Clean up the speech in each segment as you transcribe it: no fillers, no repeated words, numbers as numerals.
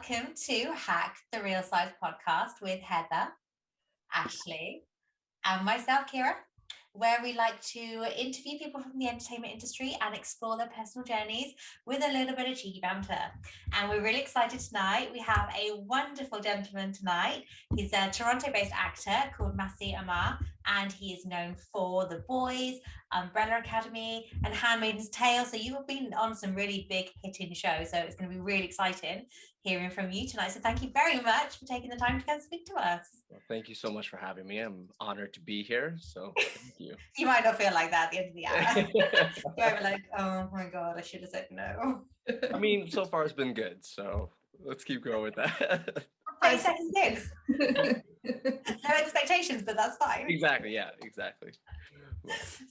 welcome to Hack the Real Size podcast with Heather, Ashley, and myself, Keira, where we like to interview people from the entertainment industry and explore their personal journeys with a little bit of cheeky banter. And we're really excited tonight. We have a wonderful gentleman tonight. He's a Toronto-based actor called Massey Ahmar, and he is known for The Boys, Umbrella Academy, and Handmaid's Tale. So you have been on some really big hitting shows. So it's going to be really exciting hearing from you tonight. So thank you very much for taking the time to come speak to us. Well, thank you so much for having me. I'm honored to be here. So thank you. You might not feel like that at the end of the hour. You might be like, oh my God, I should have said no. I mean, so far it's been good. So let's keep going with that. 5 seconds in. No expectations, but that's fine. Exactly. Yeah, exactly.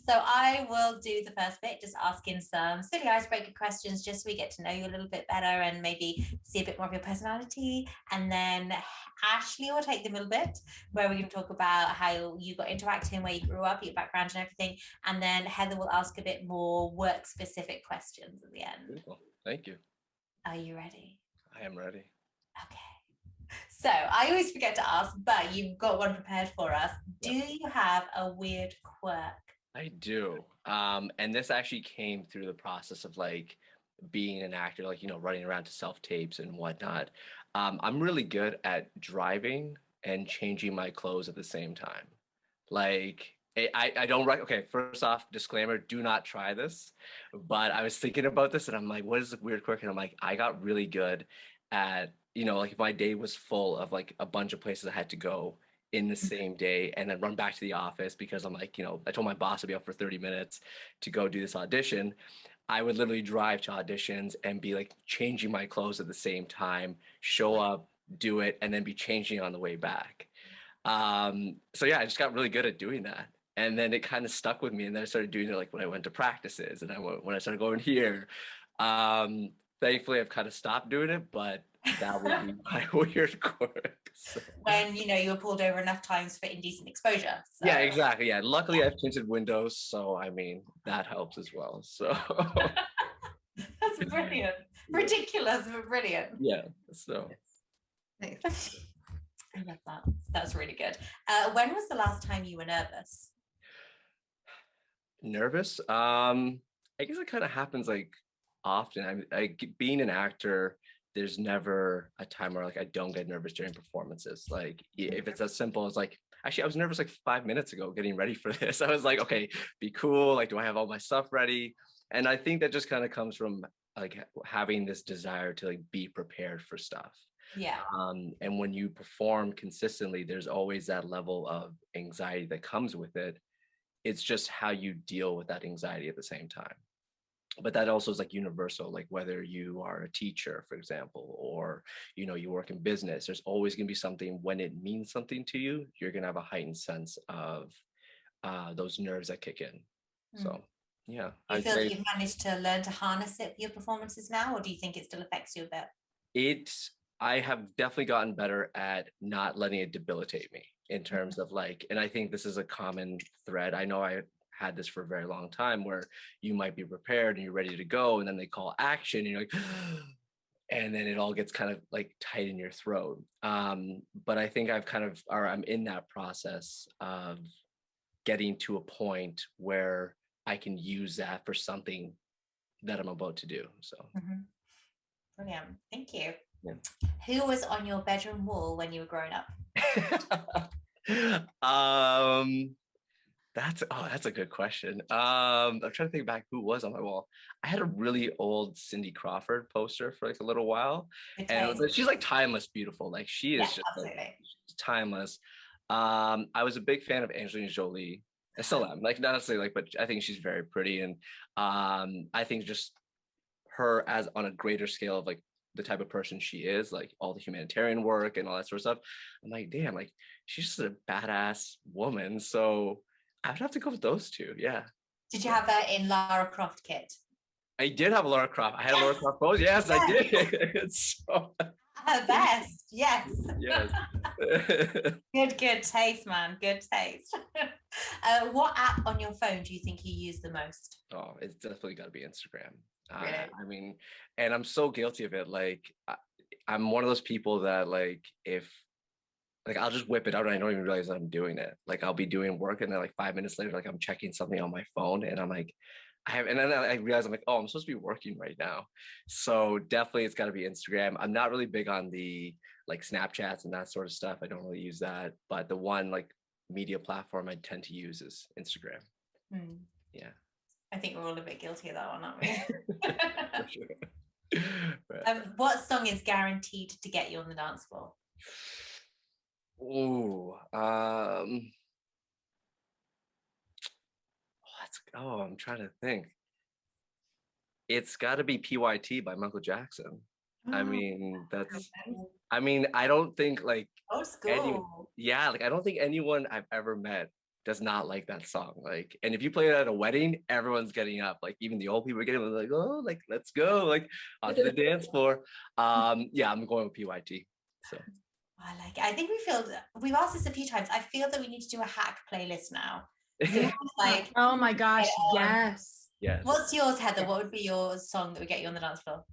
So I will do the first bit, just asking some silly icebreaker questions, just so we get to know you a little bit better and maybe see a bit more of your personality. And then Ashley will take the middle bit, where we can talk about how you got into acting, where you grew up, your background and everything. And then Heather will ask a bit more work-specific questions at the end. Cool. Thank you. Are you ready? I am ready. Okay. So I always forget to ask, but you've got one prepared for us. Do you have a weird quirk? I do. And this actually came through the process of like being an actor, like, you know, running around to self-tapes and whatnot. I'm really good at driving and changing my clothes at the same time. Like, I don't, okay, first off, disclaimer, do not try this. But I was thinking about this and I'm like, what is the weird quirk? And I'm like, I got really good at, you know, like if my day was full of like a bunch of places I had to go in the same day and then run back to the office because I'm like, you know, I told my boss to be up for 30 minutes to go do this audition. I would literally drive to auditions and be like changing my clothes at the same time, show up, do it, and then be changing on the way back. So yeah, I just got really good at doing that. And then it kind of stuck with me. And then I started doing it like when I went to practices and when I started going here. Thankfully, I've kind of stopped doing it, but that would be my weird quirk. So. When, you know, you were pulled over enough times for indecent exposure. So. Yeah, exactly. Yeah, luckily I've tinted windows, so I mean that helps as well. So that's brilliant. Ridiculous, but brilliant. Yeah. So nice. I love that. That's really good. When was the last time you were nervous? Nervous? I guess it kind of happens like often. Being an actor, there's never a time where like I don't get nervous during performances. Like if it's as simple as like, actually I was nervous like 5 minutes ago getting ready for this. I was like, okay, be cool. Like, do I have all my stuff ready? And I think that just kind of comes from like having this desire to like be prepared for stuff. Yeah. And when you perform consistently, there's always that level of anxiety that comes with it. It's just how you deal with that anxiety at the same time. But that also is like universal, like whether you are a teacher, for example, or, you know, you work in business, there's always going to be something when it means something to you, you're going to have a heightened sense of those nerves that kick in. So, yeah. Do you feel that you've managed to learn to harness it for your performances now, or do you think it still affects you a bit? I have definitely gotten better at not letting it debilitate me in terms of like, and I think this is a common thread. I know I had this for a very long time where you might be prepared and you're ready to go and then they call action and you're like and then it all gets kind of like tight in your throat. But I think I'm in that process of getting to a point where I can use that for something that I'm about to do. So brilliant. Thank you. Yeah. Who was on your bedroom wall when you were growing up? That's a good question. I'm trying to think back who was on my wall. I had a really old Cindy Crawford poster for like a little while, and she's like timeless, beautiful. Like she is just like, timeless. I was a big fan of Angelina Jolie. I still am, like not necessarily like, but I think she's very pretty, and I think just her as on a greater scale of like the type of person she is, like all the humanitarian work and all that sort of stuff. I'm like, damn, like she's just a badass woman. So I would have to go with those two. Yeah. Did you have that in Lara Croft kit? I did have a Lara Croft. I had a Lara Croft pose. Yes, I did. So best. Yes. Yes. Good taste, man. Good taste. What app on your phone do you think you use the most? Oh, it's definitely got to be Instagram. Really? I mean, and I'm so guilty of it. Like, I'm one of those people that like if like I'll just whip it out and I don't even realize that I'm doing it. Like I'll be doing work and then like 5 minutes later, like I'm checking something on my phone and I'm like, and then I realize I'm like, oh, I'm supposed to be working right now. So definitely it's got to be Instagram. I'm not really big on the like Snapchats and that sort of stuff. I don't really use that. But the one like media platform I tend to use is Instagram. Yeah. I think we're all a bit guilty of that one, aren't we? For sure. Right. What song is guaranteed to get you on the dance floor? Oh, I'm trying to think. It's got to be PYT by Michael Jackson. I mean, I don't think like Old school. like I don't think anyone I've ever met does not like that song. Like, and if you play it at a wedding, everyone's getting up. Like, even the old people are getting up, like, oh, like let's go, like onto the dance floor. Yeah, I'm going with PYT. So I like it. I think we've asked this a few times. I feel that we need to do a hack playlist now. So like, oh my gosh, yes. Yes. What's yours, Heather? What would be your song that would get you on the dance floor?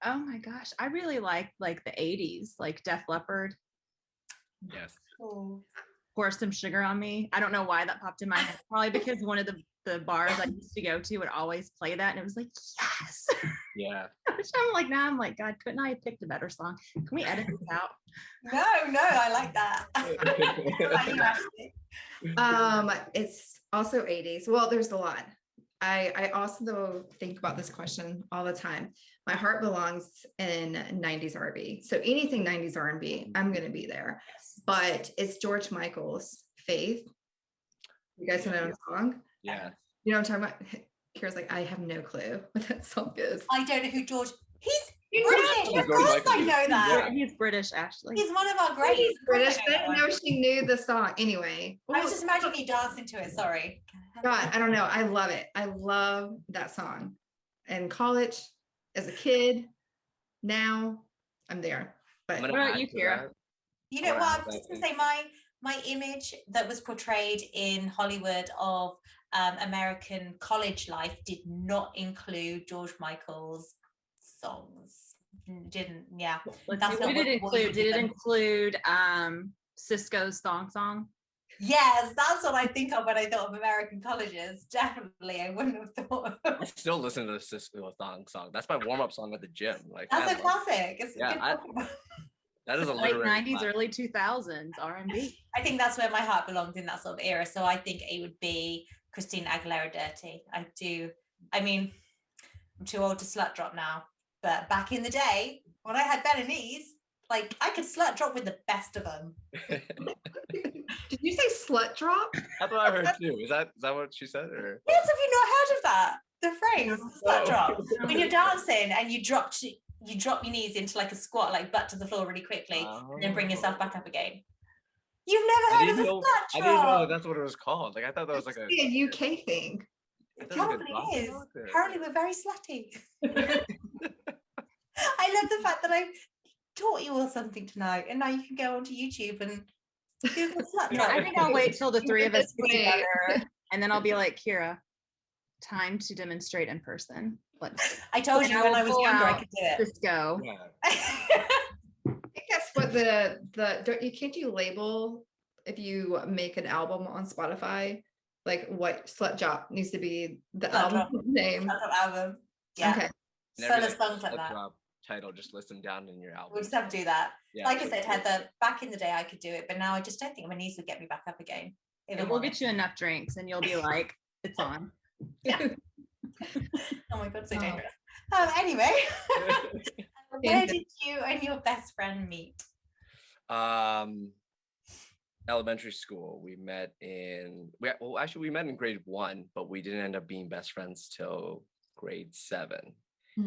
Oh my gosh, I really like the 80s, like Def Leppard. Yes. Oh. Pour Some Sugar on Me. I don't know why that popped in my head. Probably because one of the bars I used to go to would always play that, and it was like, yes. Yeah. Which I'm like, God, couldn't I have picked a better song? Can we edit this out? No, I like that. How about you, Ashley? It's also 80s. Well, there's a lot. I also think about this question all the time. My heart belongs in 90s R&B. So anything 90s R&B, I'm going to be there. But it's George Michael's Faith. You guys know that song? Yeah. You know what I'm talking about? Kira's like, I have no clue what that song is. I don't know who George. He's British. Of course I know that. He's British, Ashley. He's one of our greats. He's British. I didn't know she knew the song. Anyway. I was just imagining you dancing to it. Sorry. God, I don't know. I love it. I love that song. In college, as a kid, now I'm there. But what about you, Keira? You know what? I was just gonna say my image that was portrayed in Hollywood of American college life did not include George Michael's songs. Didn't, yeah. Did it include Cisco's Thong Song? Yes, that's what I think of when I thought of American colleges. Definitely, I wouldn't have thought. I still listen to the Cisco Thong Song. That's my warm-up song at the gym. Like that's a classic. It's that is a late 90s, early 2000s R&B. I think that's where my heart belongs, in that sort of era. So I think it would be Christina Aguilera, Dirty. I do. I mean, I'm too old to slut drop now, but back in the day when I had better knees, like I could slut drop with the best of them. Did you say slut drop? That's what I heard too. Is that what she said? Or? Yes, have you not heard of that? The phrase slut drop. When you're dancing and you drop your knees into like a squat, like butt to the floor really quickly, and then bring yourself back up again. You've never heard of a slut drop? I didn't know that's what it was called. Like I thought that was like a UK thing. It probably is. Apparently we're very slutty. I love the fact that I've taught you all something tonight, and now you can go onto YouTube and Google slut drop. I think I'll wait till the three of us get together, and then I'll be like, Keira, time to demonstrate in person. I told you when I was younger I could do it. Let's go. Yeah. I think that's what can't you label if you make an album on Spotify, like what slut drop needs to be the Slut album drop. name. Album. Yeah. Okay. Sell us songs like that. Title, just list them down in your album. We'll just have to do that. Yeah, like I said, Heather, back in the day I could do it, but now I just don't think my knees would get me back up again. We'll get you enough drinks and you'll be like, it's on. Yeah. Oh my God, so dangerous. Anyway, where did you and your best friend meet? Elementary school. We met in grade 1, but we didn't end up being best friends till grade 7.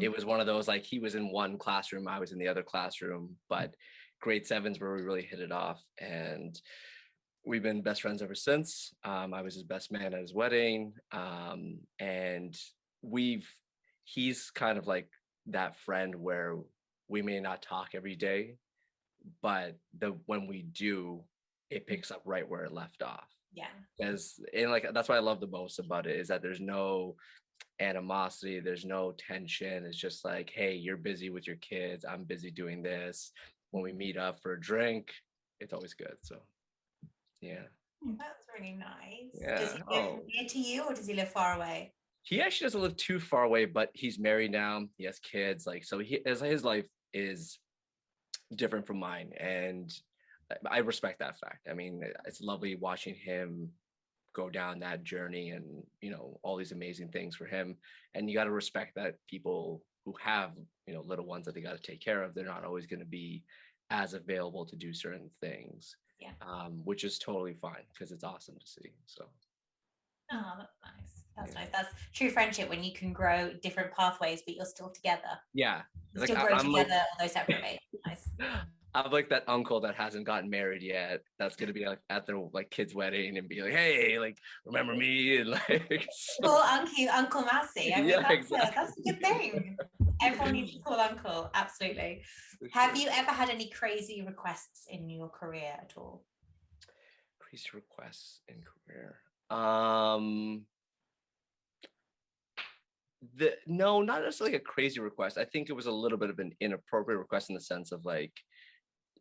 It was one of those, like, he was in one classroom, I was in the other classroom, but grade 7's where we really hit it off, and we've been best friends ever since. I was his best man at his wedding, and he's kind of like that friend where we may not talk every day, but when we do, it picks up right where it left off. Yeah. And like that's what I love the most about it, is that there's no animosity. There's no tension. It's just like, hey, you're busy with your kids. I'm busy doing this. When we meet up for a drink, it's always good. So, yeah. That's really nice. Yeah. Does he live near to you, or does he live far away? He actually doesn't live too far away, but he's married now. He has kids. Like, so his life is different from mine, and I respect that fact. I mean, it's lovely watching him go down that journey, and all these amazing things for him. And you got to respect that people who have little ones that they got to take care of, they're not always going to be as available to do certain things. Yeah. Which is totally fine, because it's awesome to see. So. Oh, that's nice. That's nice. That's true friendship, when you can grow different pathways, but you're still together. Yeah. You still grow together, although separately. Nice. I'm like that uncle that hasn't gotten married yet. That's gonna be like at their kids' wedding and be like, "Hey, like, remember me?" And like, call Uncle Massey. I mean, yeah, that's a good thing. Everyone needs to call Uncle. Absolutely. Have you ever had any crazy requests in your career at all? Crazy requests in career. No, not necessarily a crazy request. I think it was a little bit of an inappropriate request in the sense of like,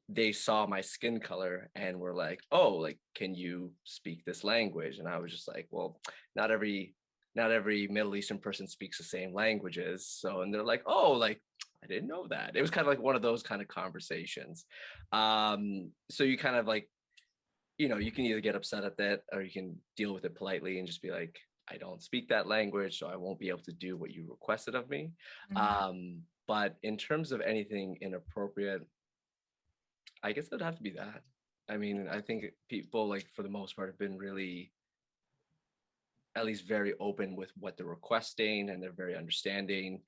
they saw my skin color and were like, "Oh, like, can you speak this language?" And I was just like, "Well, not every Middle Eastern person speaks the same languages." So, and they're like, "Oh, like, I didn't know that." It was kind of like one of those kind of conversations. So you kind of like, you can either get upset at that, or you can deal with it politely and just be like, "I don't speak that language, so I won't be able to do what you requested of me." Mm-hmm. But in terms of anything inappropriate, I guess it'd have to be that. I mean, I think people, like, for the most part, have been really, at least very open with what they're requesting, and they're very understanding.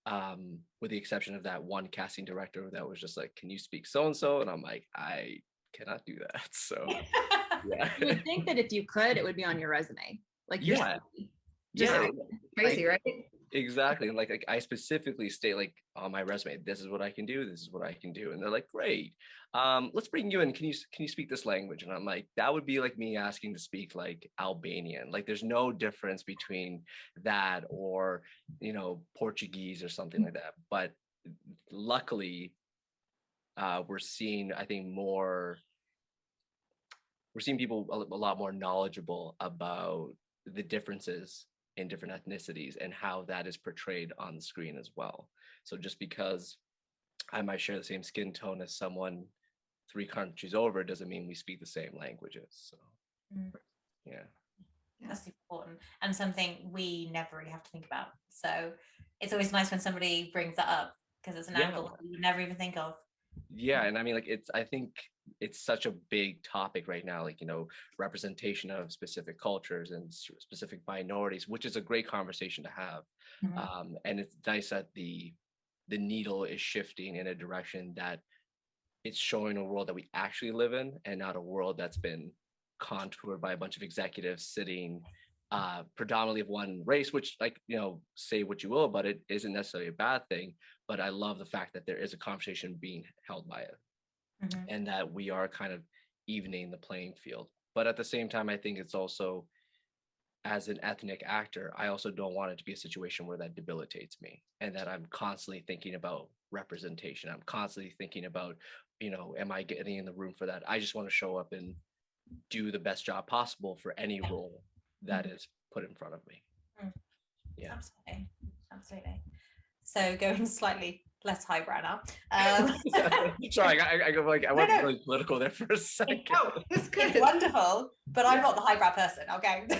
With the exception of that one casting director that was just like, "Can you speak so and so?" And I'm like, I cannot do that. So yeah. You would think that if you could, it would be on your resume. Like, Yeah. just Yeah. Crazy, right? Exactly. And like I specifically state, like, on my resume, this is what I can do, this is what I can do. And they're like, "Great. Let's bring you in. Can you speak this language?" And I'm like, that would be like me asking to speak like Albanian. Like, there's no difference between that or Portuguese or something like that. But luckily, we're seeing, I think, we're seeing people a lot more knowledgeable about the differences in different ethnicities and how that is portrayed on the screen as well. So just because I might share the same skin tone as someone 3 countries over doesn't mean we speak the same languages. So yeah. That's important, and something we never really have to think about. So it's always nice when somebody brings that up, because it's an angle that you never even think of. Yeah, and I mean, like, I think it's such a big topic right now, like, representation of specific cultures and specific minorities, which is a great conversation to have. And it's nice that the needle is shifting in a direction that it's showing a world that we actually live in, and not a world that's been contoured by a bunch of executives sitting predominantly of one race, which, like, say what you will, but it isn't necessarily a bad thing. But I love the fact that there is a conversation being held by it, and that we are kind of evening the playing field. But at the same time, I think it's also, as an ethnic actor, I also don't want it to be a situation where that debilitates me, and that I'm constantly thinking about representation. I'm constantly thinking about, am I getting in the room for that? I just want to show up and do the best job possible for any role that is put in front of me. Yeah, absolutely. So going slightly less highbrow now. Sorry, I went really political there for a second. Oh, that's good. It's wonderful, but I'm not the highbrow person. Okay. No,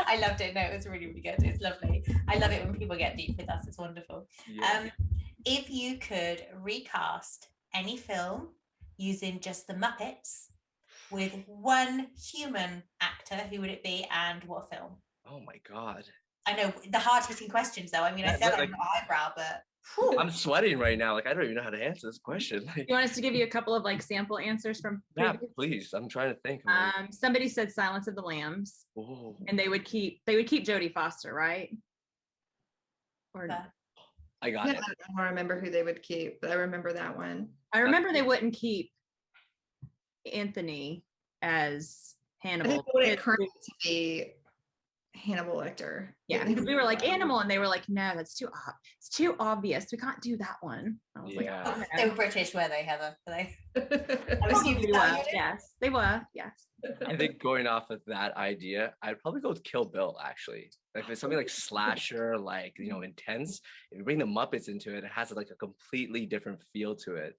I loved it. No, it was really, really good. It's lovely. I love it when people get deep with us. It's wonderful. Yeah. If you could recast any film using just the Muppets with one human actor, who would it be, and what film? Oh my God. I know the hard-hitting questions, though. I mean, I said I'm not eyebrow, but whew. I'm sweating right now. Like, I don't even know how to answer this question. You want us to give you a couple of like sample answers from previous? Yeah, please. I'm trying to think. Somebody said Silence of the Lambs. Ooh. And they would keep Jodie Foster, right? Or I got it. I don't remember who they would keep, but I remember that one. I remember they wouldn't keep Anthony as Hannibal. I think what it currently to be Hannibal Lecter. Yeah, because we were like animal, and they were like, no, that's it's too obvious. We can't do that one. I was Yeah. like, oh, They no. were British, were they, Heather? Were they? Probably were. Yes, they were. Yes. I think going off of that idea, I'd probably go with Kill Bill, actually. Like if it's something like slasher, like, you know, intense, if you bring the Muppets into it, it has like a completely different feel to it.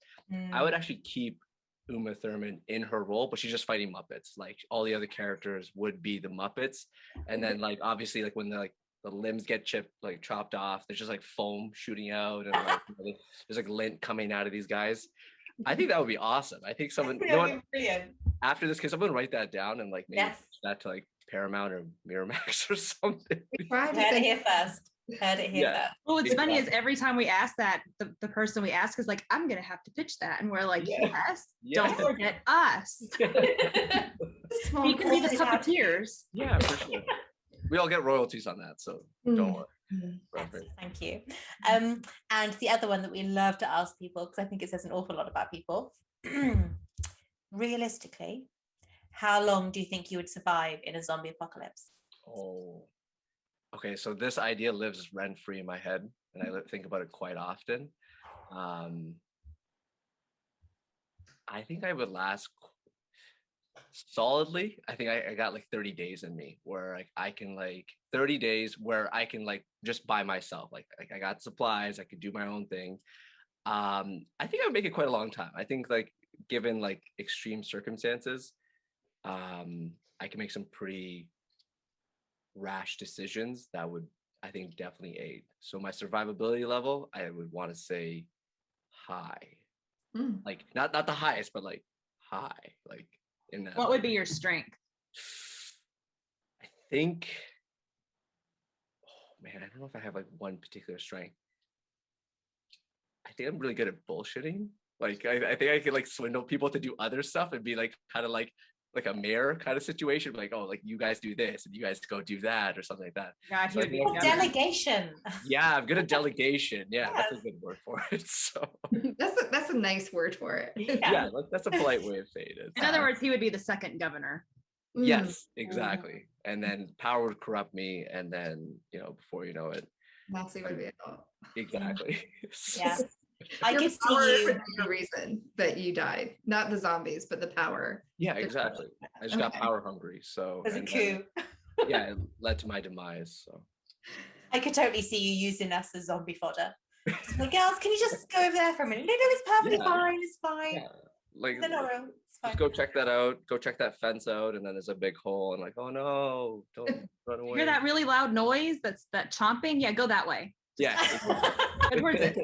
I would actually keep Uma Thurman in her role, but she's just fighting Muppets. Like all the other characters would be the Muppets. And then like obviously like when the limbs get chopped off, there's just like foam shooting out and like there's like lint coming out of these guys. I think that would be awesome. I think someone, you know what, Brilliant. after this, can someone write that down and like maybe Yes. pitch that to like Paramount or Miramax or something? We tried to Heard it say here first. Heard it here Yeah. first. Well, what's funny is every time we ask that, the person we ask is like, I'm gonna have to pitch that, and we're like, Yeah. yes, Yeah. don't forget us. small We can be the Always have- puppeteers. Yeah, for sure. We all get royalties on that, so don't worry. Mm. Perfect. Thank you. And the other one that we love to ask people, because I think it says an awful lot about people. Realistically, how long do you think you would survive in a zombie apocalypse? Oh, okay. So this idea lives rent free in my head, and I think about it quite often. I think I would last solidly. I think I got like 30 days in me where like I can like 30 days where I can like just by myself. Like I got supplies, I could do my own thing. I think I would make it quite a long time. I think like given like extreme circumstances, I can make some pretty rash decisions that would, I think, definitely aid. So my survivability level, I would want to say high. Mm. Like not the highest, but like high. Like in that. What would be your strength? I think, oh man, I don't know if I have like one particular strength. I think I'm really good at bullshitting. Like I think I could like swindle people to do other stuff and be like kind of like a mayor kind of situation, like, oh, like you guys do this and you guys go do that or something like that. God, So he I would be think a I'm governor. Delegation. Yeah, I'm good at delegation. Yeah, that's Yes. a good word for it. So That's a nice word for it. yeah, that's a polite way of saying it. In other words, he would be the second governor. Mm. Yes, exactly. And then power would corrupt me, and then before you know it, Massey would be exactly. Yeah. I Your could power see would you. be the reason that you died, not the zombies, but the power. Yeah, exactly. I just got Okay. power hungry, so As a and coup. then, yeah, it led to my demise. So I could totally see you using us as zombie fodder. Just like, girls, can you just go over there for a minute? No, it's perfectly Yeah. fine. It's fine. yeah, like No, no, it's fine. just go check that out. Go check that fence out, and then there's a big hole, and like, oh no, don't run away. Hear that really loud noise? That's that chomping. Yeah, go that way. Yeah. Head towards it.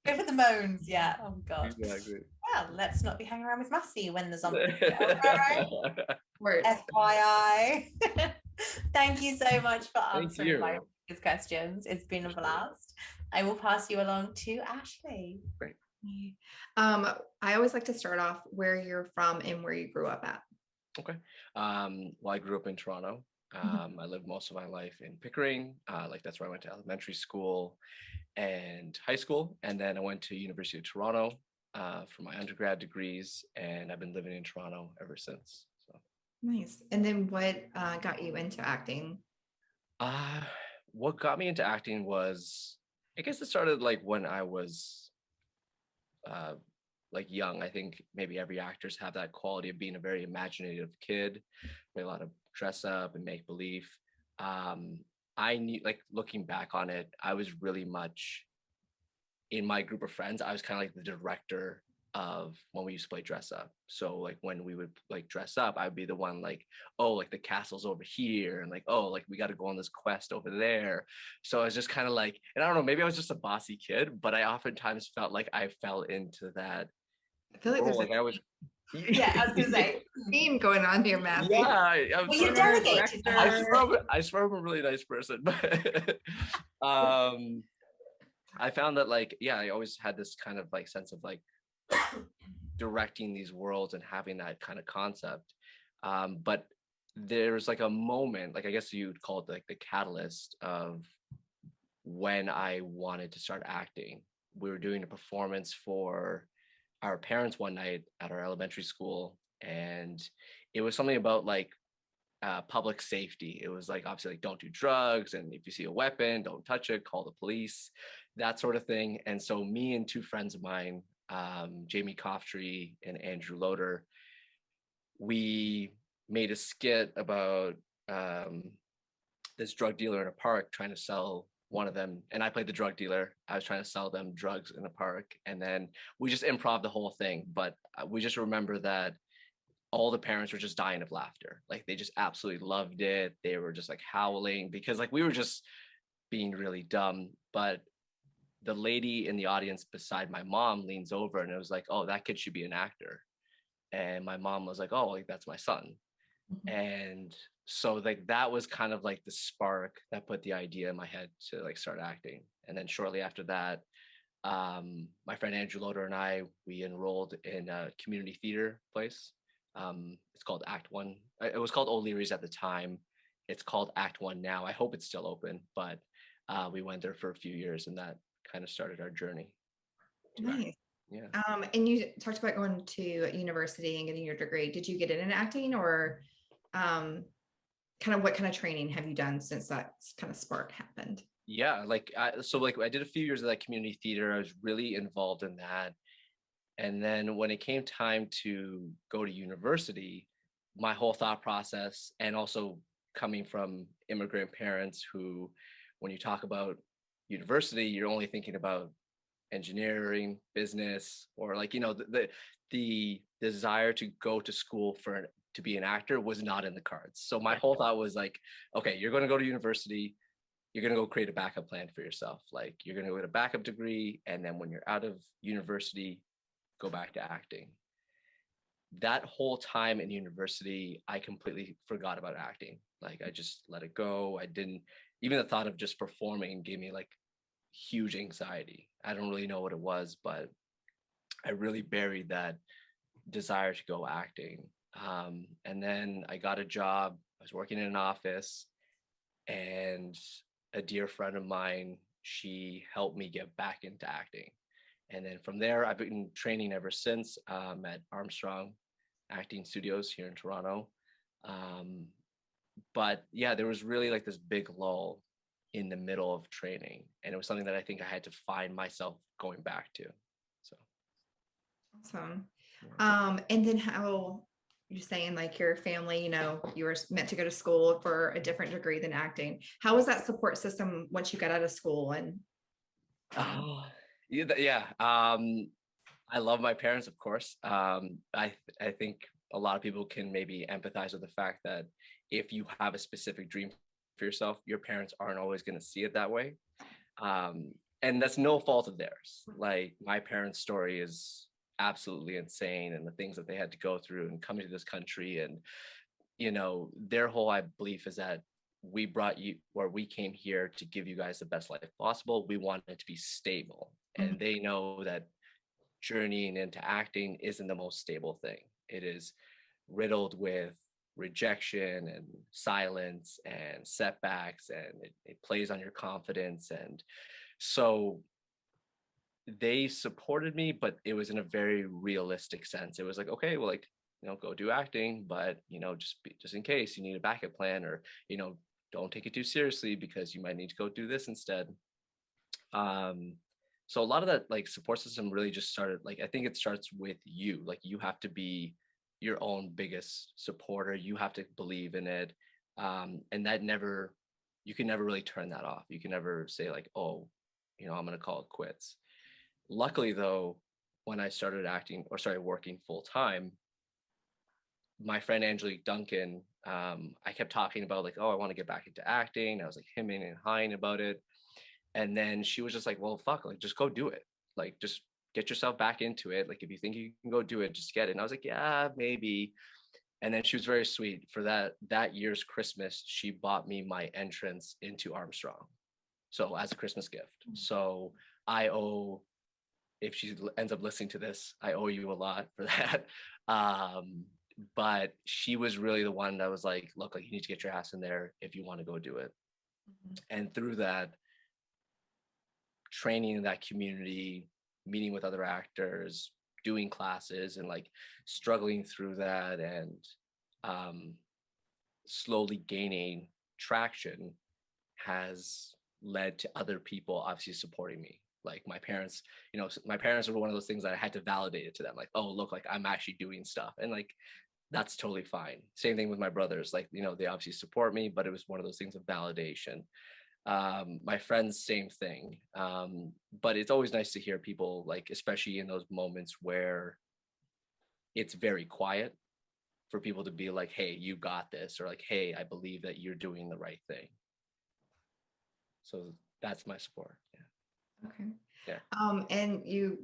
Go for the moans. Yeah. Oh God. Exactly. Well, let's not be hanging around with Massey when the zombie. Alright. Words. FYI. Thank you so much for Thank answering you. my questions. It's been a blast. I will pass you along to Ashley. I always like to start off where you're from and where you grew up at. Okay. Well, I grew up in Toronto. I lived most of my life in Pickering. Like that's where I went to elementary school and high school. And then I went to University of Toronto for my undergrad degrees. And I've been living in Toronto ever since. So Nice. And then what got you into acting? what got me into acting was, I guess it started like when I was like young. I think maybe every actors have that quality of being a very imaginative kid, play a lot of dress up and make believe. I knew, like looking back on it, I was really much in my group of friends. I was kind of like the director of when we used to play dress up. So like when we would like dress up, I'd be the one like, oh, like the castle's over here, and like, oh, like we got to go on this quest over there. So I was just kind of like, and I don't know, maybe I was just a bossy kid, but I oftentimes felt like I fell into that I feel like role. there's Like I was Yeah, I was gonna say. a theme going on here, Massey. yeah, I Well, you was delegated. I swear I'm a really nice person, but I found that like, yeah, I always had this kind of like sense of like directing these worlds and having that kind of concept. But there's like a moment, like I guess you'd call it like the catalyst of when I wanted to start acting. We were doing a performance for our parents one night at our elementary school, and it was something about like public safety. It was like, obviously, like, don't do drugs, and if you see a weapon, don't touch it, call the police, that sort of thing. And so me and two friends of mine, Jamie Coftree and Andrew Loader, we made a skit about this drug dealer in a park trying to sell one of them, and I played the drug dealer. I was trying to sell them drugs in a park, and then we just improv the whole thing. But we just remember that all the parents were just dying of laughter. Like, they just absolutely loved it. They were just like howling because, like, we were just being really dumb. But the lady in the audience beside my mom leans over and it was like, oh, that kid should be an actor. And my mom was like, oh, like, that's my son. And so, like, that was kind of like the spark that put the idea in my head to, like, start acting. And then shortly after that, my friend Andrew Loader and I, we enrolled in a community theater place. It's called Act One. It was called O'Leary's at the time. It's called Act One now. I hope it's still open, but we went there for a few years, and that kind of started our journey. Nice. Yeah. And you talked about going to university and getting your degree. Did you get it in acting, or kind of what kind of training have you done since that kind of spark happened? Yeah, like, so, like, I did a few years of that community theater. I was really involved in that. And then when it came time to go to university, my whole thought process, and also coming from immigrant parents who, when you talk about university, you're only thinking about engineering, business, or, like, you know, the desire to go to school to be an actor was not in the cards. So my whole thought was like, okay, you're going to go to university, you're going to go create a backup plan for yourself. Like, you're going to go get a backup degree, and then when you're out of university, go back to acting. That whole time in university, I completely forgot about acting. Like, I just let it go. I didn't even, the thought of just performing gave me, like, huge anxiety. I don't really know what it was, but I really buried that desire to go acting. And then I got a job. I was working in an office, and a dear friend of mine, she helped me get back into acting. And then from there, I've been training ever since, at Armstrong Acting Studios here in Toronto. But yeah, there was really, like, this big lull in the middle of training, and it was something that I think I had to find myself going back to. So Awesome. And then how you're saying, like, your family, you know, you were meant to go to school for a different degree than acting. How was that support system once you got out of school? And yeah. I love my parents, of course. I think a lot of people can maybe empathize with the fact that if you have a specific dream for yourself, your parents aren't always going to see it that way. And that's no fault of theirs. Like, my parents' story is absolutely insane, and the things that they had to go through and coming to this country, and, you know, their whole belief is that we brought you, or we came here to give you guys the best life possible. We want it to be stable. And they know that journeying into acting isn't the most stable thing. It is riddled with rejection and silence and setbacks, and it plays on your confidence. And so they supported me, but it was in a very realistic sense. It was like, okay, well, like, you know, go do acting, but, you know, just in case you need a backup plan, or, you know, don't take it too seriously because you might need to go do this instead. So a lot of that, like, support system really just started, like, I think it starts with you. Like, you have to be your own biggest supporter. You have to believe in it. And that you can never really turn that off. You can never say, like, oh, you know, I'm going to call it quits. Luckily, though, when I started acting, or started working full time, my friend Angelique Duncan, I kept talking about, like, oh, I want to get back into acting. I was like hemming and hawing about it. And then she was just like, well, fuck, like, just go do it. Like, just get yourself back into it. Like, if you think you can go do it, just get it. And I was like, yeah, maybe. And then she was very sweet. For that year's Christmas, she bought me my entrance into Armstrong. So, as a Christmas gift. So if she ends up listening to this, I owe you a lot for that. But she was really the one that was like, look, like, you need to get your ass in there if you want to go do it. And through that, training in that community, meeting with other actors, doing classes, and, like, struggling through that, and slowly gaining traction has led to other people obviously supporting me. Like my parents, my parents were one of those things that I had to validate it to them. Like, oh, look, like I'm actually doing stuff. And like, that's totally fine. Same thing with my brothers. Like, they obviously support me, but it was one of those things of validation. My friends, same thing. But it's always nice to hear people, like, especially in those moments where it's very quiet, for people to be like, hey, you got this, or like, hey, I believe that you're doing the right thing. So that's my support. Yeah. Okay. Yeah. And you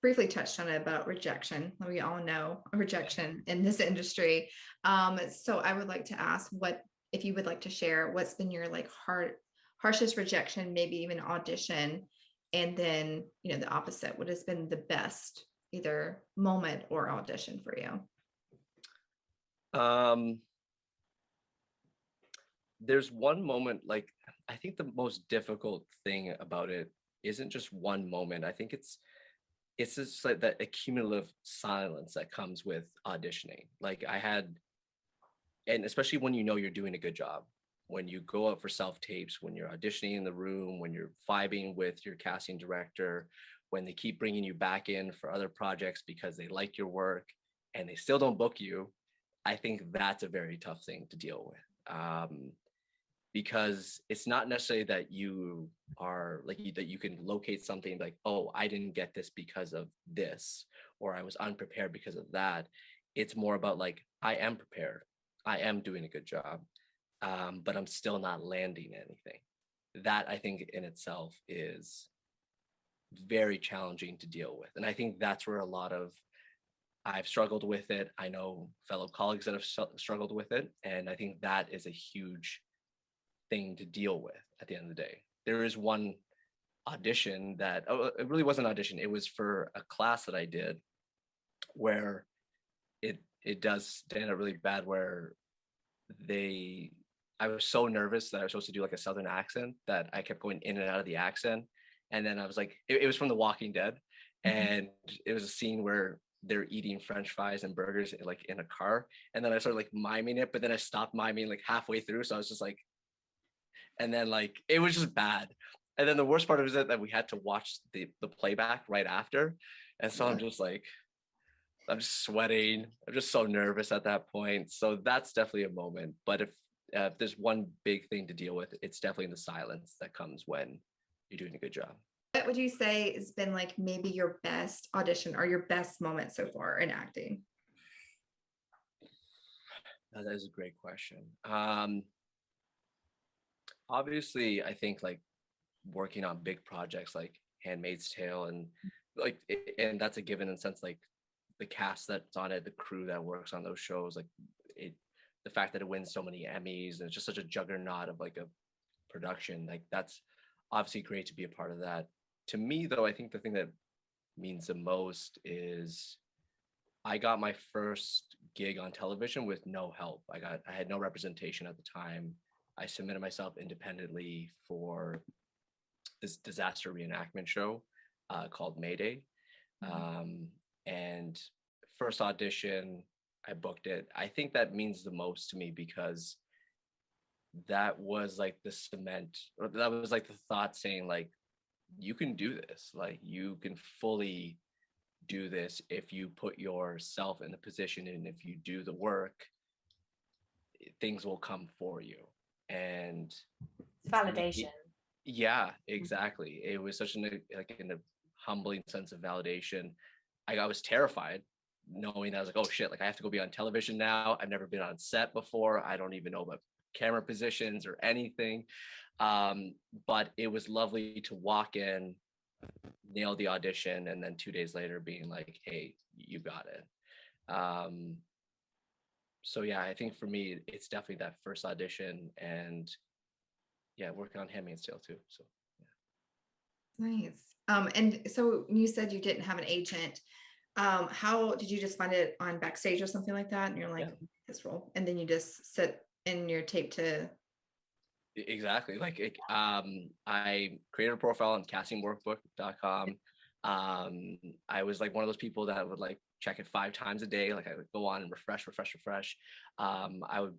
briefly touched on it about rejection. We all know rejection in this industry. So I would like to ask, what, if you would like to share, what's been your like harshest rejection, maybe even audition, and then, the opposite, what has been the best either moment or audition for you? There's one moment, like, I think the most difficult thing about it isn't just one moment. I think it's just like that accumulative silence that comes with auditioning. Like I had, and especially when you're doing a good job, when you go out for self tapes, when you're auditioning in the room, when you're vibing with your casting director, when they keep bringing you back in for other projects because they like your work and they still don't book you. I think that's a very tough thing to deal with. Because it's not necessarily that you are like that you can locate something like, oh, I didn't get this because of this, or I was unprepared because of that. It's more about like, I am prepared, I am doing a good job, but I'm still not landing anything. That I think in itself is very challenging to deal with, and I think that's where a lot of I've struggled with it. I know fellow colleagues that have struggled with it, and I think that is a huge thing to deal with at the end of the day. There is one audition that, it really wasn't an audition, it was for a class that I did where it does stand out really bad, where I was so nervous that I was supposed to do like a southern accent that I kept going in and out of the accent. And then I was like, it was from The Walking Dead, and it was a scene where they're eating French fries and burgers like in a car, and then I started like miming it, but then I stopped miming like halfway through, so I was just like, and then like it was just bad. And then the worst part of it is that we had to watch the playback right after, and so I'm just like, I'm just sweating, I'm just so nervous at that point. So that's definitely a moment. But if there's one big thing to deal with, it's definitely the silence that comes when you're doing a good job. What would you say has been like maybe your best audition or your best moment so far in acting? That is a great question. Obviously, I think like working on big projects like Handmaid's Tale, and like, and that's a given in the sense like the cast that's on it, the crew that works on those shows, like the fact that it wins so many Emmys and it's just such a juggernaut of like a production, like that's obviously great to be a part of that. To me though, I think the thing that means the most is I got my first gig on television with no help. I had no representation at the time. I submitted myself independently for this disaster reenactment show called Mayday. And first audition, I booked it. I think that means the most to me because that was like the cement, or that was like the thought saying like, you can do this. Like you can fully do this if you put yourself in the position, and if you do the work, things will come for you. And Validation. Yeah, exactly. It was such an like in a humbling sense of validation. I was terrified knowing that I was like, oh shit, like I have to go be on television now. I've never been on set before. I don't even know about camera positions or anything. But it was lovely to walk in, nail the audition, and then 2 days later being like, hey, you got it. So yeah, I think for me, it's definitely that first audition, and yeah, working on Handmaid's Tale too. So yeah. Nice. And so you said you didn't have an agent. How did you just find it on Backstage or something like that? And you're like, this role, and then you just sit in your tape to. Exactly. Like I created a profile on castingworkbook.com. I was like one of those people that would like check it 5 times a day. Like I would go on and refresh. I would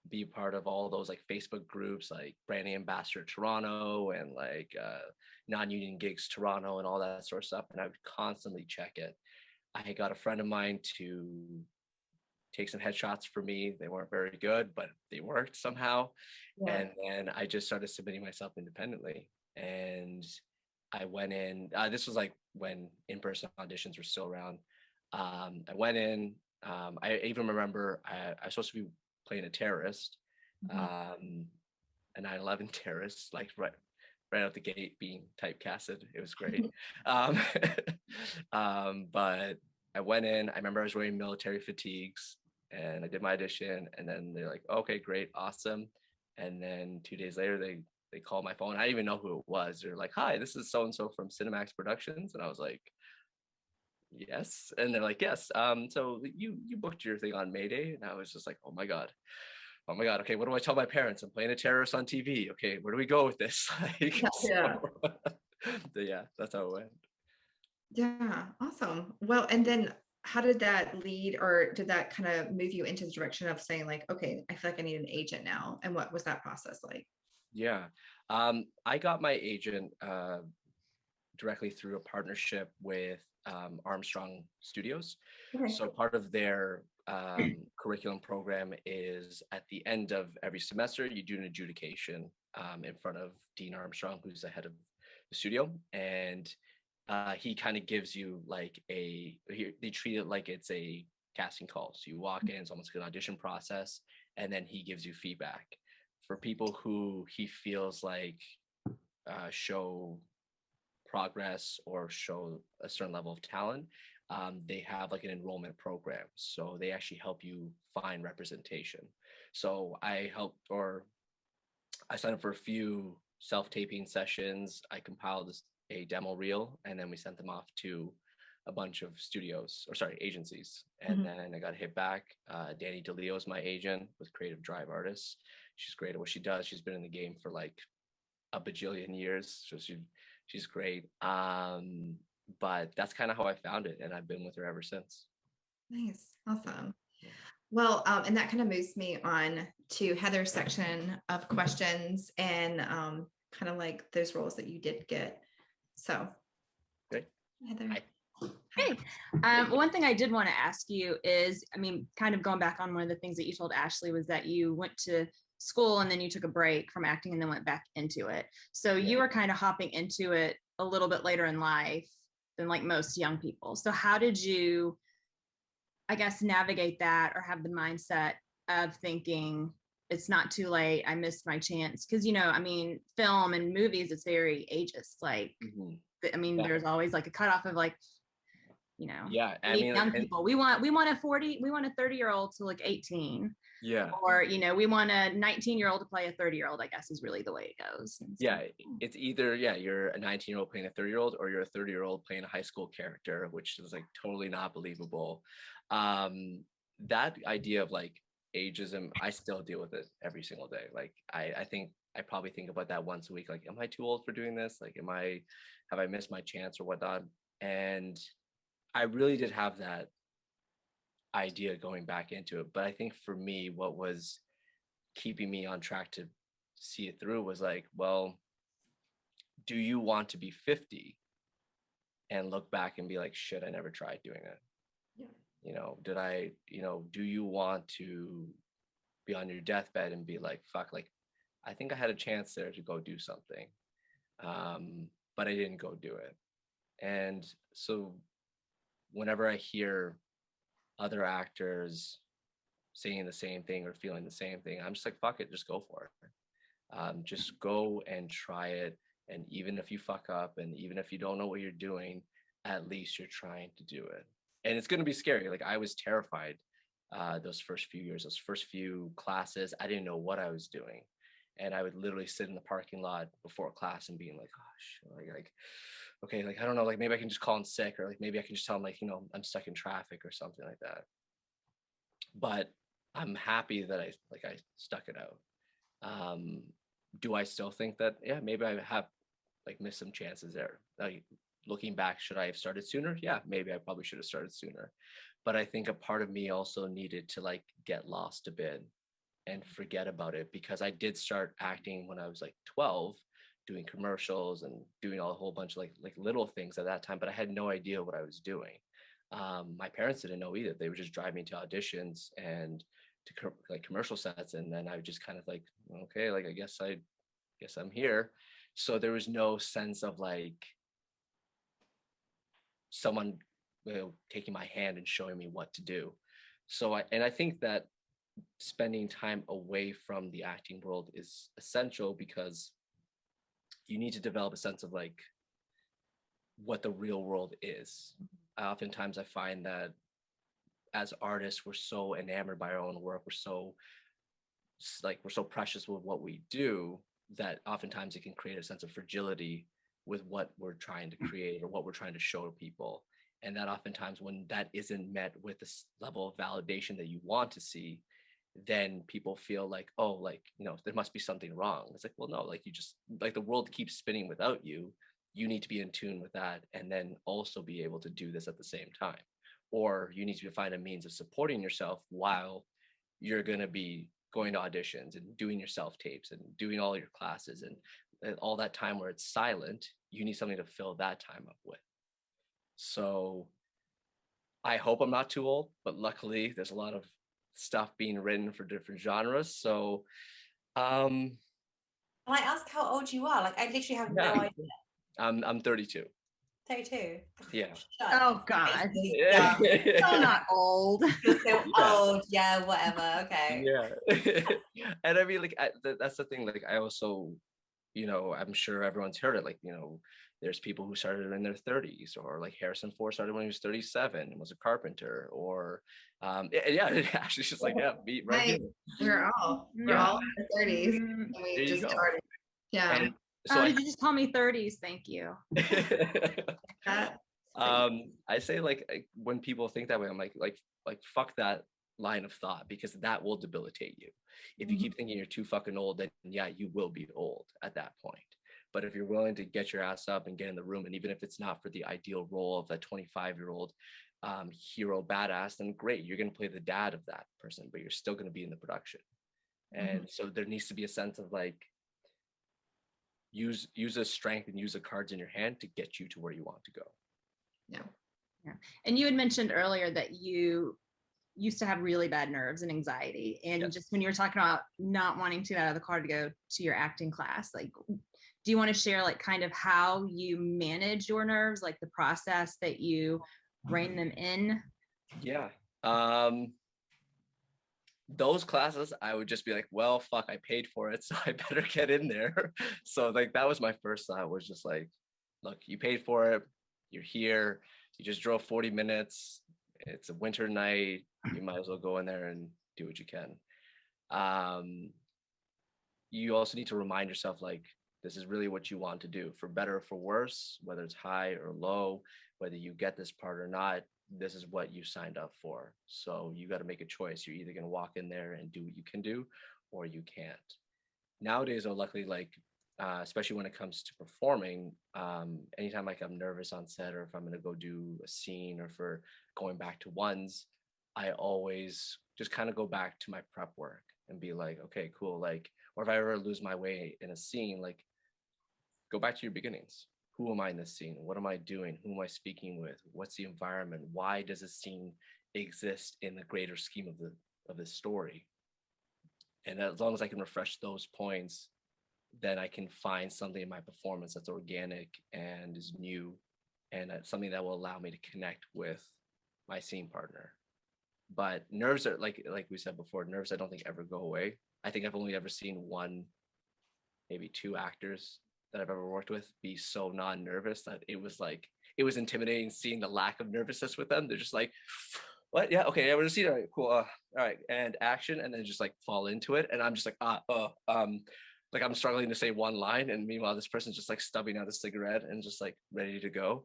be part of all those like Facebook groups like Branding Ambassador Toronto and like non-union gigs Toronto and all that sort of stuff. And I would constantly check it. I got a friend of mine to take some headshots for me. They weren't very good, but they worked somehow. Yeah. And then I just started submitting myself independently. And I went in, this was like when in-person auditions were still around. I went in, I even remember I was supposed to be playing a terrorist, a 9/11 terrorist, like right out the gate being typecasted. It was great. But I went in, I remember I was wearing military fatigues and I did my audition and then they're like, okay, great, awesome. And then 2 days later, they called my phone. I didn't even know who it was. They're like, hi, this is so-and-so from Cinemax Productions. And I was like, yes. And they're like, yes. So you booked your thing on May Day. And I was just like, oh my God. Okay, what do I tell my parents? I'm playing a terrorist on TV. Okay, where do we go with this? Like, Yeah. Yeah, that's how it went. Yeah, awesome. Well, and then how did that lead, or did that kind of move you into the direction of saying like, okay, I feel like I need an agent now? And what was that process like? Yeah. I got my agent directly through a partnership with Armstrong Studios. Okay. So part of their curriculum program is at the end of every semester, you do an adjudication in front of Dean Armstrong, who's the head of the studio. And he kind of gives you like they treat it like it's a casting call. So you walk in, it's almost like an audition process, and then he gives you feedback. For people who he feels like show progress or show a certain level of talent, they have like an enrollment program. So they actually help you find representation. So I signed up for a few self-taping sessions. I compiled a demo reel and then we sent them off to a bunch of agencies. And then I got hit back. Danny DeLeo is my agent with Creative Drive Artists. She's great at what she does. She's been in the game for like a bajillion years. So she's great. But that's kind of how I found it. And I've been with her ever since. Nice. Awesome. Well, and that kind of moves me on to Heather's section of questions and kind of like those roles that you did get. So, great. Heather. Hi. Hey, one thing I did want to ask you is, I mean, kind of going back on one of the things that you told Ashley was that you went to school and then you took a break from acting and then went back into it. So you were kind of hopping into it a little bit later in life than like most young people. So how did you, I guess, navigate that or have the mindset of thinking it's not too late, I missed my chance? Because, you know, I mean, film and movies, it's very ageist. Like, I mean, there's always like a cutoff of like, you know, I mean, young people. We want a 30-year-old to look 18. Yeah. Or, you know, we want a 19-year-old to play a 30-year-old, I guess is really the way it goes. Yeah, it's either, you're a 19-year-old playing a 30-year-old or you're a 30-year-old playing a high school character, which is like totally not believable. That idea of like ageism, I still deal with it every single day. Like I think I probably think about that once a week. Like, am I too old for doing this? Like, have I missed my chance or whatnot? And I really did have that idea going back into it. But I think for me, what was keeping me on track to see it through was like, well, do you want to be 50 and look back and be like, shit, I never tried doing it? Yeah. You know, do you want to be on your deathbed and be like, fuck, like, I think I had a chance there to go do something, but I didn't go do it. And so whenever I hear other actors saying the same thing or feeling the same thing, I'm just like, fuck it, just go for it. Just go and try it. And even if you fuck up and even if you don't know what you're doing, at least you're trying to do it. And it's going to be scary. Like, I was terrified those first few years, those first few classes. I didn't know what I was doing. And I would literally sit in the parking lot before class and being like, oh, shit, like, okay, like, I don't know, like maybe I can just call in sick, or like maybe I can just tell them, like, you know, I'm stuck in traffic or something like that. But I'm happy that I stuck it out. Do I still think that, yeah, maybe I have like missed some chances there? Like, looking back, should I have started sooner? Yeah, maybe I probably should have started sooner. But I think a part of me also needed to like get lost a bit and forget about it, because I did start acting when I was like 12, doing commercials and doing a whole bunch of like little things at that time, but I had no idea what I was doing. My parents didn't know either. They would just drive me to auditions and to like commercial sets, and then I would just kind of like, okay, like I guess I'm here. So there was no sense of like someone, taking my hand and showing me what to do. So I think that spending time away from the acting world is essential, because you need to develop a sense of like what the real world is. Oftentimes I find that as artists, we're so enamored by our own work, we're so precious with what we do, that oftentimes it can create a sense of fragility with what we're trying to create or what we're trying to show people. And that oftentimes when that isn't met with this level of validation that you want to see, then people feel like, oh, like, there must be something wrong. It's like, well, no, like you just, like the world keeps spinning without you. You need to be in tune with that, and then also be able to do this at the same time. Or you need to find a means of supporting yourself while you're going to be going to auditions and doing your self tapes and doing all your classes, and all that time where it's silent, you need something to fill that time up with. So I hope I'm not too old, but luckily there's a lot of stuff being written for different genres. So Can I ask how old you are? Like, I literally have no idea. I'm 32. 32. Yeah. Oh God. Yeah. I'm not old. You're so old. Yeah, whatever. Okay. Yeah. And I mean, like, that's the thing. Like, I also, I'm sure everyone's heard it. Like, there's people who started in their 30s, or like Harrison Ford started when he was 37 and was a carpenter, or yeah, actually, just like, yeah, me right here. We're all in our 30s, and we just started. Yeah. And so did you just call me 30s? Thank you. I say, like, when people think that way, I'm like fuck that line of thought, because that will debilitate you. If you keep thinking you're too fucking old, then yeah, you will be old at that point. But if you're willing to get your ass up and get in the room, and even if it's not for the ideal role of that 25-year-old hero badass, then great, you're going to play the dad of that person, but you're still going to be in the production. And so there needs to be a sense of like, use the strength and use the cards in your hand to get you to where you want to go. Yeah. And you had mentioned earlier that you used to have really bad nerves and anxiety, and just when you were talking about not wanting to get out of the car to go to your acting class, like, do you want to share like kind of how you manage your nerves, like the process that you rein them in? Yeah. Those classes, I would just be like, well, fuck, I paid for it, so I better get in there. So like, that was my first thought, was just like, look, you paid for it, you're here, you just drove 40 minutes, it's a winter night, you might as well go in there and do what you can. You also need to remind yourself, like, this is really what you want to do, for better or for worse, whether it's high or low, whether you get this part or not, this is what you signed up for. So you got to make a choice. You're either going to walk in there and do what you can do, or you can't. Nowadays, though, luckily, like, especially when it comes to performing, anytime like I'm nervous on set, or if I'm going to go do a scene, or for going back to ones, I always just kind of go back to my prep work and be like, okay, cool. Like, or if I ever lose my way in a scene, like, go back to your beginnings. Who am I in this scene? What am I doing? Who am I speaking with? What's the environment? Why does this scene exist in the greater scheme of the story? And as long as I can refresh those points, then I can find something in my performance that's organic and is new, and something that will allow me to connect with my scene partner. But nerves are like we said before, nerves I don't think ever go away. I think I've only ever seen one, maybe two actors that I've ever worked with be so non-nervous that it was intimidating seeing the lack of nervousness with them. They're just like, what? Yeah, okay, yeah, we're gonna see it. All right, cool. All right, and action, and then just like fall into it. And I'm just like, like I'm struggling to say one line, and meanwhile this person's just like stubbing out a cigarette and just like ready to go.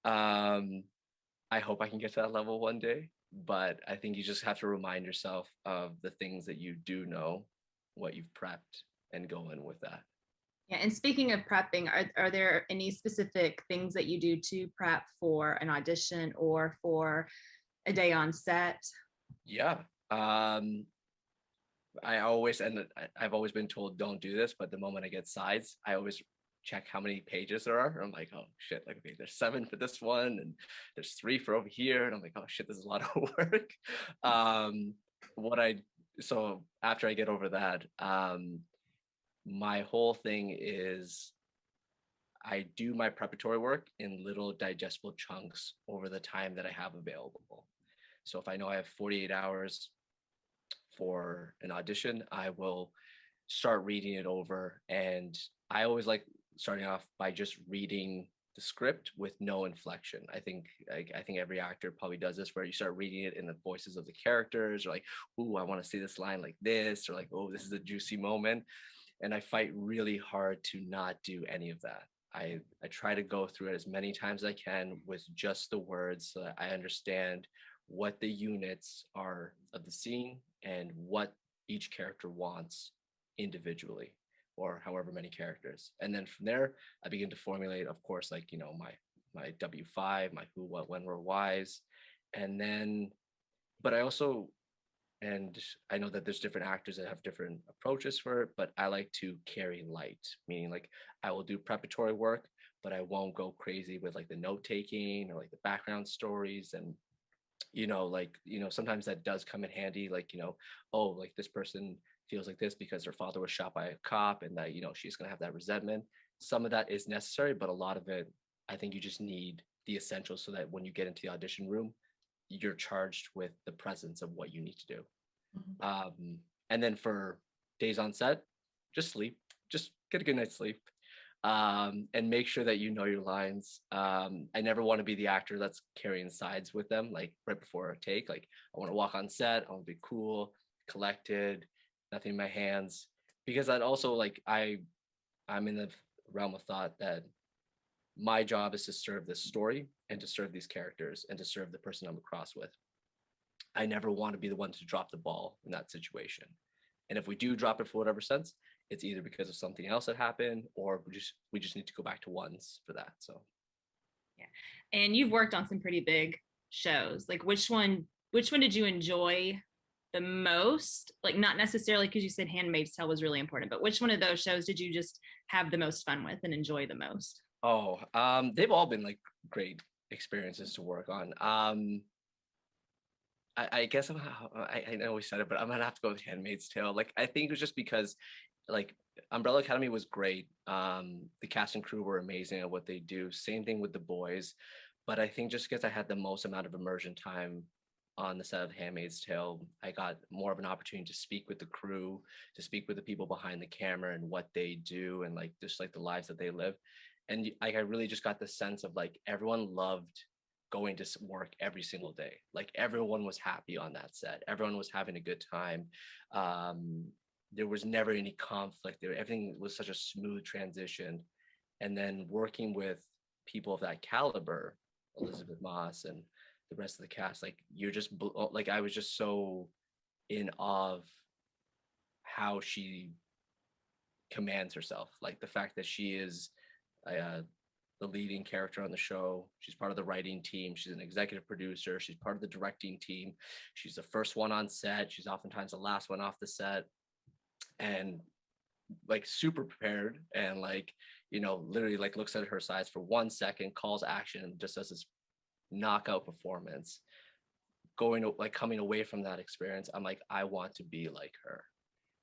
I hope I can get to that level one day, but I think you just have to remind yourself of the things that you do know, what you've prepped, and go in with that. Yeah, and speaking of prepping, are there any specific things that you do to prep for an audition or for a day on set? Yeah. I've always been told don't do this, but the moment I get sides, I always check how many pages there are. I'm like, oh shit, like okay, there's 7 for this one, and there's 3 for over here, and I'm like, oh shit, this is a lot of work. What I so after I get over that, my whole thing is I do my preparatory work in little digestible chunks over the time that I have available. So if I know I have 48 hours for an audition, I will start reading it over. And I always like starting off by just reading the script with no inflection. I think every actor probably does this, where you start reading it in the voices of the characters, or like, ooh, I want to see this line like this, or like, oh, this is a juicy moment. And I fight really hard to not do any of that. I try to go through it as many times as I can with just the words, so that I understand what the units are of the scene and what each character wants individually, or however many characters. And then from there, I begin to formulate, of course, like, you know, my W5, my who, what, when, where, whys. And then, but I also, and I know that there's different actors that have different approaches for it, but I like to carry light, meaning like I will do preparatory work, but I won't go crazy with like the note taking or like the background stories. And sometimes that does come in handy, like, oh, like this person feels like this because her father was shot by a cop, and that, she's going to have that resentment. Some of that is necessary, but a lot of it, I think you just need the essentials so that when you get into the audition room, you're charged with the presence of what you need to do. And then for days on set, just sleep, just get a good night's sleep, and make sure that you know your lines. I never want to be the actor that's carrying sides with them, like right before a take. Like, I want to walk on set, I want to be cool, collected, nothing in my hands, because that also, like, I'm in the realm of thought that my job is to serve this story and to serve these characters and to serve the person I'm across with. I never want to be the one to drop the ball in that situation. And if we do drop it for whatever sense, it's either because of something else that happened, or we just need to go back to ones for that. So yeah. And you've worked on some pretty big shows. Like, which one did you enjoy the most? Like, not necessarily because you said Handmaid's Tale was really important, but which one of those shows did you just have the most fun with and enjoy the most? Oh, they've all been like great experiences to work on. I guess I know we said it, but I'm gonna have to go with Handmaid's Tale. Like, I think it was just because, like, Umbrella Academy was great. The cast and crew were amazing at what they do. Same thing with The Boys, but I think just because I had the most amount of immersion time on the set of Handmaid's Tale, I got more of an opportunity to speak with the crew, to speak with the people behind the camera and what they do, and like just like the lives that they live. And I really just got the sense of like everyone loved going to work every single day. Like, everyone was happy on that set. Everyone was having a good time. There was never any conflict there. Everything was such a smooth transition. And then working with people of that caliber, Elizabeth Moss and the rest of the cast, like, you're just like, I was just so in awe of how she commands herself. Like, the fact that she is the leading character on the show. She's part of the writing team. She's an executive producer. She's part of the directing team. She's the first one on set. She's oftentimes the last one off the set, and like super prepared, and like, literally like looks at her sides for 1 second, calls action, and just does this knockout performance. Coming away from that experience, I'm like, I want to be like her.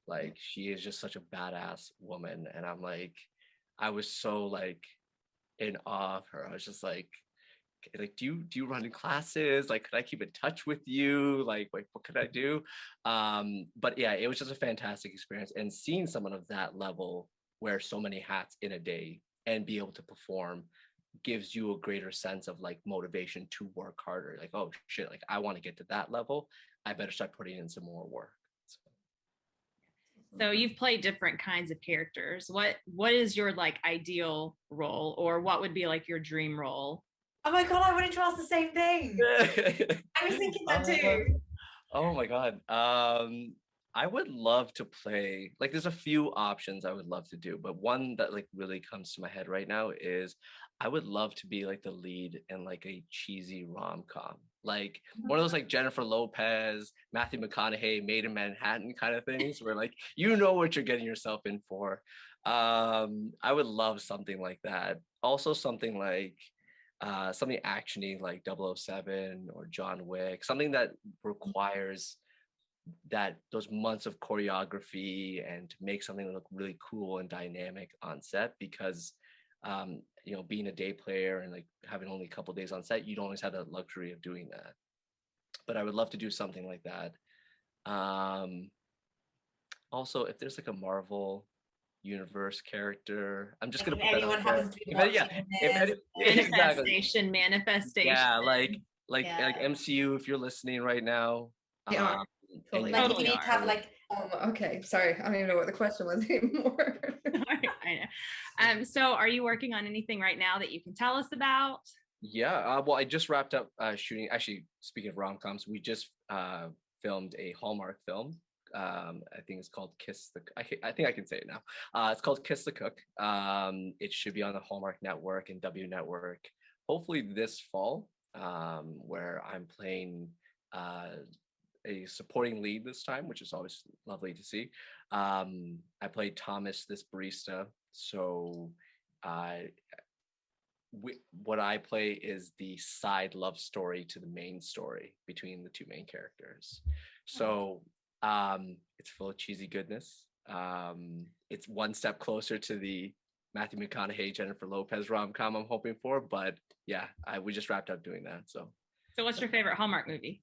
Like, she is just such a badass woman. And I'm like, I was so like in awe of her. I was just like, do you run classes? Like, could I keep in touch with you? Like what could I do? But yeah, it was just a fantastic experience. And seeing someone of that level wear so many hats in a day and be able to perform gives you a greater sense of like motivation to work harder. Like, oh shit, like, I want to get to that level. I better start putting in some more work. So you've played different kinds of characters. What is your like ideal role, or what would be like your dream role? Oh my God, I wanted to ask the same thing. I was thinking that too. Oh my God. I would love to play, like, there's a few options I would love to do, but one that like really comes to my head right now is I would love to be like the lead in like a cheesy rom-com. like one of those like Jennifer Lopez, Matthew McConaughey, Made in Manhattan kind of things, where like you know what you're getting yourself in for. I would love something like that. Also, something like something actiony like 007 or John Wick, something that requires that those months of choreography and to make something look really cool and dynamic on set, because you know, being a day player and like having only a couple days on set, you don't always have the luxury of doing that. But I would love to do something like that. Also, if there's like a Marvel universe character, I'm just Like gonna if put that anyone out there. happens to be If any- watching this, exactly. Manifestation. Yeah, like Yeah. MCU, if you're listening right now. They are. and Totally. like if Totally you need to have like Okay, sorry. I don't even know what the question was anymore. I know. So are you working on anything right now that you can tell us about? Yeah, well, I just wrapped up shooting. Actually, speaking of rom-coms, we just filmed a Hallmark film. I think it's called Kiss the. I think I can say it now. It's called Kiss the Cook. It should be on the Hallmark Network and W Network. Hopefully this fall, where I'm playing a supporting lead this time, which is always lovely to see. I played Thomas, this barista. So what I play is the side love story to the main story between the two main characters. So it's full of cheesy goodness. It's one step closer to the Matthew McConaughey, Jennifer Lopez rom-com I'm hoping for, but yeah, we just wrapped up doing that. So what's your favorite Hallmark movie?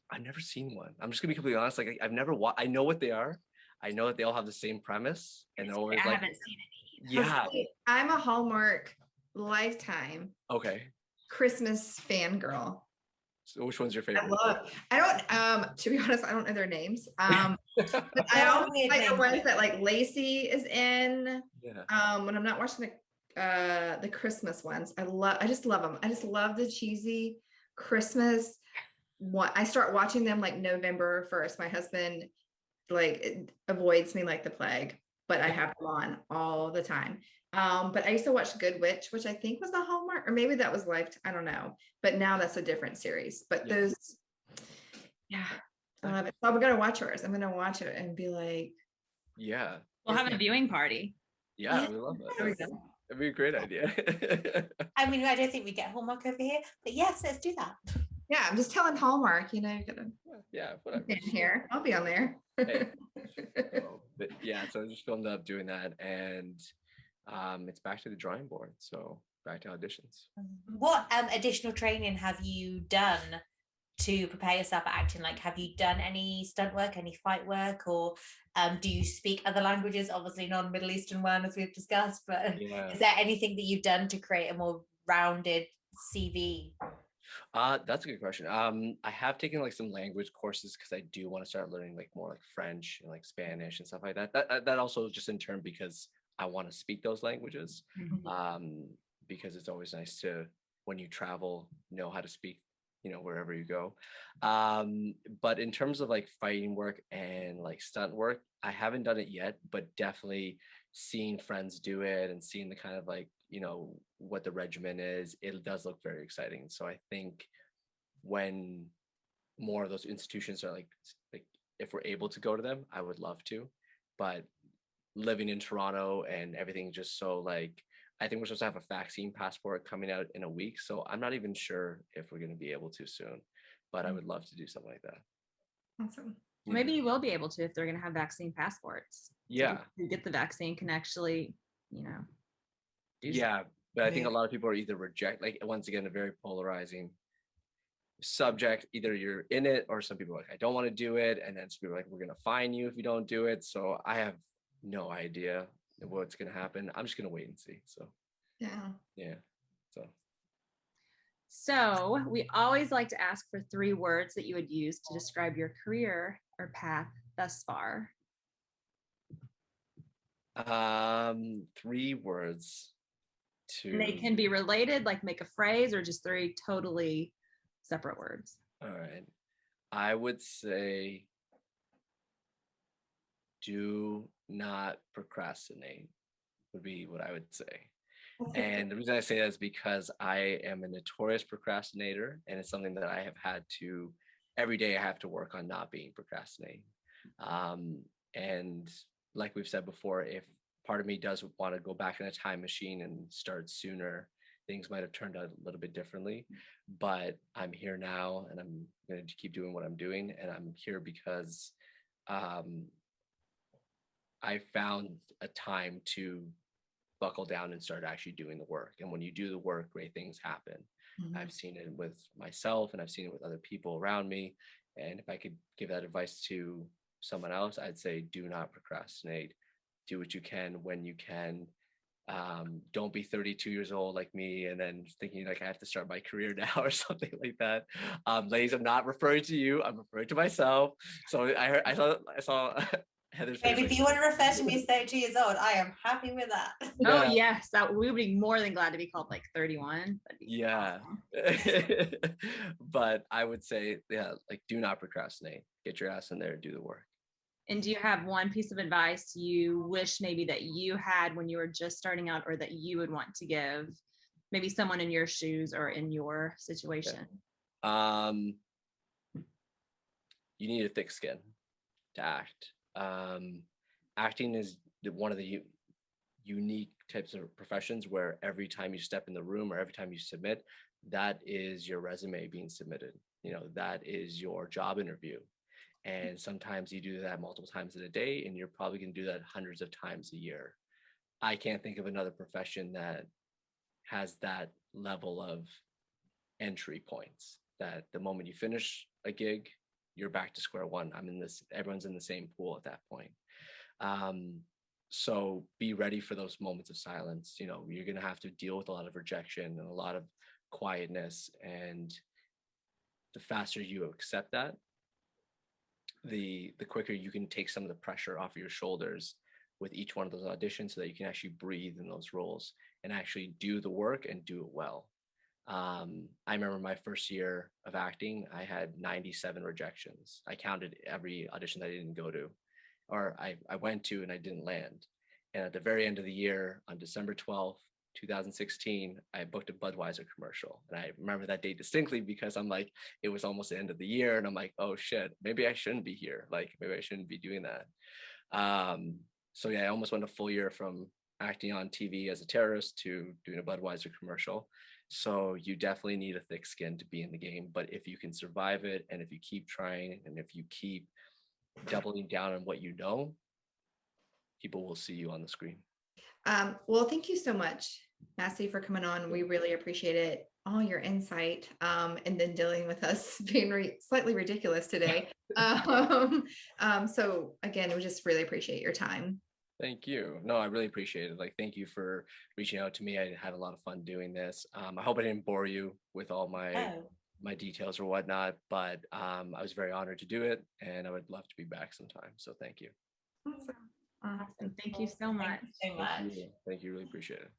I've never seen one. I'm just gonna be completely honest. Like I've never watched. I know what they are. I know that they all have the same premise, and they're always I like, haven't seen any. yeah. I'm a Hallmark Lifetime Okay. Christmas fangirl. So which one's your I favorite? don't to be honest, I don't know their names. But I always like the ones that like Lacey is in. Yeah. When I'm not watching the Christmas ones, I just love them. I just love the cheesy Christmas. I start watching them like November 1st. My husband like avoids me like the plague, but I have them on all the time. But I used to watch Good Witch, which I think was the Hallmark, or maybe that was Life. I don't know. But now that's a different series. But Yeah. those, yeah, I love it. So I'm gonna watch yours. I'm gonna watch it and be like, Yeah. We'll have a viewing party. Yeah, we love that. there we go. That'd be a great idea. I mean, I don't think we get Hallmark over here, but yes, let's do that. Yeah, I'm just telling Hallmark, you know, you're gonna Yeah, whatever. in here. I'll be on there. Hey. But yeah, so I just filmed up doing that, and it's back to the drawing board. So back to auditions. What additional training have you done to prepare yourself for acting? Like, have you done any stunt work, any fight work, or do you speak other languages? Obviously, non-Middle Eastern one, as we've discussed, but is there anything that you've done to create a more rounded CV? That's a good question. I have taken like some language courses because I do want to start learning like more like French and like Spanish and stuff like that. That also just in turn because I want to speak those languages. Because it's always nice to, when you travel, know how to speak, you know, wherever you go. But in terms of like fighting work and like stunt work, I haven't done it yet, but definitely seeing friends do it and seeing the kind of like, you know, what the regimen is, it does look very exciting. So I think when more of those institutions are like if we're able to go to them, I would love to. But living in Toronto and everything just so like, I think we're supposed to have a vaccine passport coming out in a week. So I'm not even sure if we're going to be able to soon, but I would love to do something like that. Awesome. Maybe you will be able to if they're going to have vaccine passports. Yeah. So who get the vaccine can actually, you know, do Yeah. But I think a lot of people are either reject, like once again, a very polarizing subject. Either you're in it or some people are like, I don't want to do it. And then some people are like, we're going to fine you if you don't do it. So I have no idea what's going to happen. I'm just going to wait and see. So yeah. So we always like to ask for 3 words that you would use to describe your career or path thus far. 3 words to. And they can be related, like make a phrase, or just 3 totally separate words. All right. I would say do not procrastinate would be what I would say. And the reason I say that is because I am a notorious procrastinator, and it's something that I have had to, every day I have to work on not being procrastinating. And like we've said before, if part of me does want to go back in a time machine and start sooner, things might have turned out a little bit differently. But I'm here now, and I'm going to keep doing what I'm doing. And I'm here because I found a time to buckle down and start actually doing the work. And when you do the work, great things happen. Mhm. I've seen it with myself, and I've seen it with other people around me. And if I could give that advice to someone else, I'd say do not procrastinate. Do what you can when you can. Don't be 32 years old like me and then thinking like I have to start my career now or something like that. Ladies, I'm not referring to you. I'm referring to myself. So I saw Heather's face. Maybe if like, you want to refer to me as 32 years old, I am happy with that. Oh Yeah. yes, that we would be more than glad to be called like 31. That'd be Yeah. awesome. But I would say, yeah, like do not procrastinate. Get your ass in there and do the work. And do you have one piece of advice you wish maybe that you had when you were just starting out, or that you would want to give maybe someone in your shoes or in your situation? You need a thick skin to act. Acting is one of the unique types of professions where every time you step in the room or every time you submit, that is your resume being submitted. You know, that is your job interview. And sometimes you do that multiple times in a day, and you're probably going to do that hundreds of times a year. I can't think of another profession that has that level of entry points, that the moment you finish a gig, you're back to square one. Everyone's in the same pool at that point. So be ready for those moments of silence. You know, you're going to have to deal with a lot of rejection and a lot of quietness. And the faster you accept that, the quicker you can take some of the pressure off of your shoulders with each one of those auditions, so that you can actually breathe in those roles and actually do the work and do it well. I remember my first year of acting, I had 97 rejections. I counted every audition that I didn't go to, or I went to and I didn't land. And at the very end of the year, on December 12th, 2016, I booked a Budweiser commercial. And I remember that date distinctly because I'm like, it was almost the end of the year. And I'm like, oh shit, maybe I shouldn't be here. Like, maybe I shouldn't be doing that. So yeah, I almost went a full year from acting on TV as a terrorist to doing a Budweiser commercial. So you definitely need a thick skin to be in the game. But if you can survive it, and if you keep trying, and if you keep doubling down on what you know, people will see you on the screen. Well, thank you so much, Massey, for coming on. We really appreciate it. All your insight, and then dealing with us being slightly ridiculous today. So again, we just really appreciate your time. Thank you. No, I really appreciate it. Like, thank you for reaching out to me. I had a lot of fun doing this. I hope I didn't bore you with all my details or whatnot, but I was very honored to do it, and I would love to be back sometime. So thank you. Awesome. Thank you so much. Thank you so much. Thank you. Really appreciate it.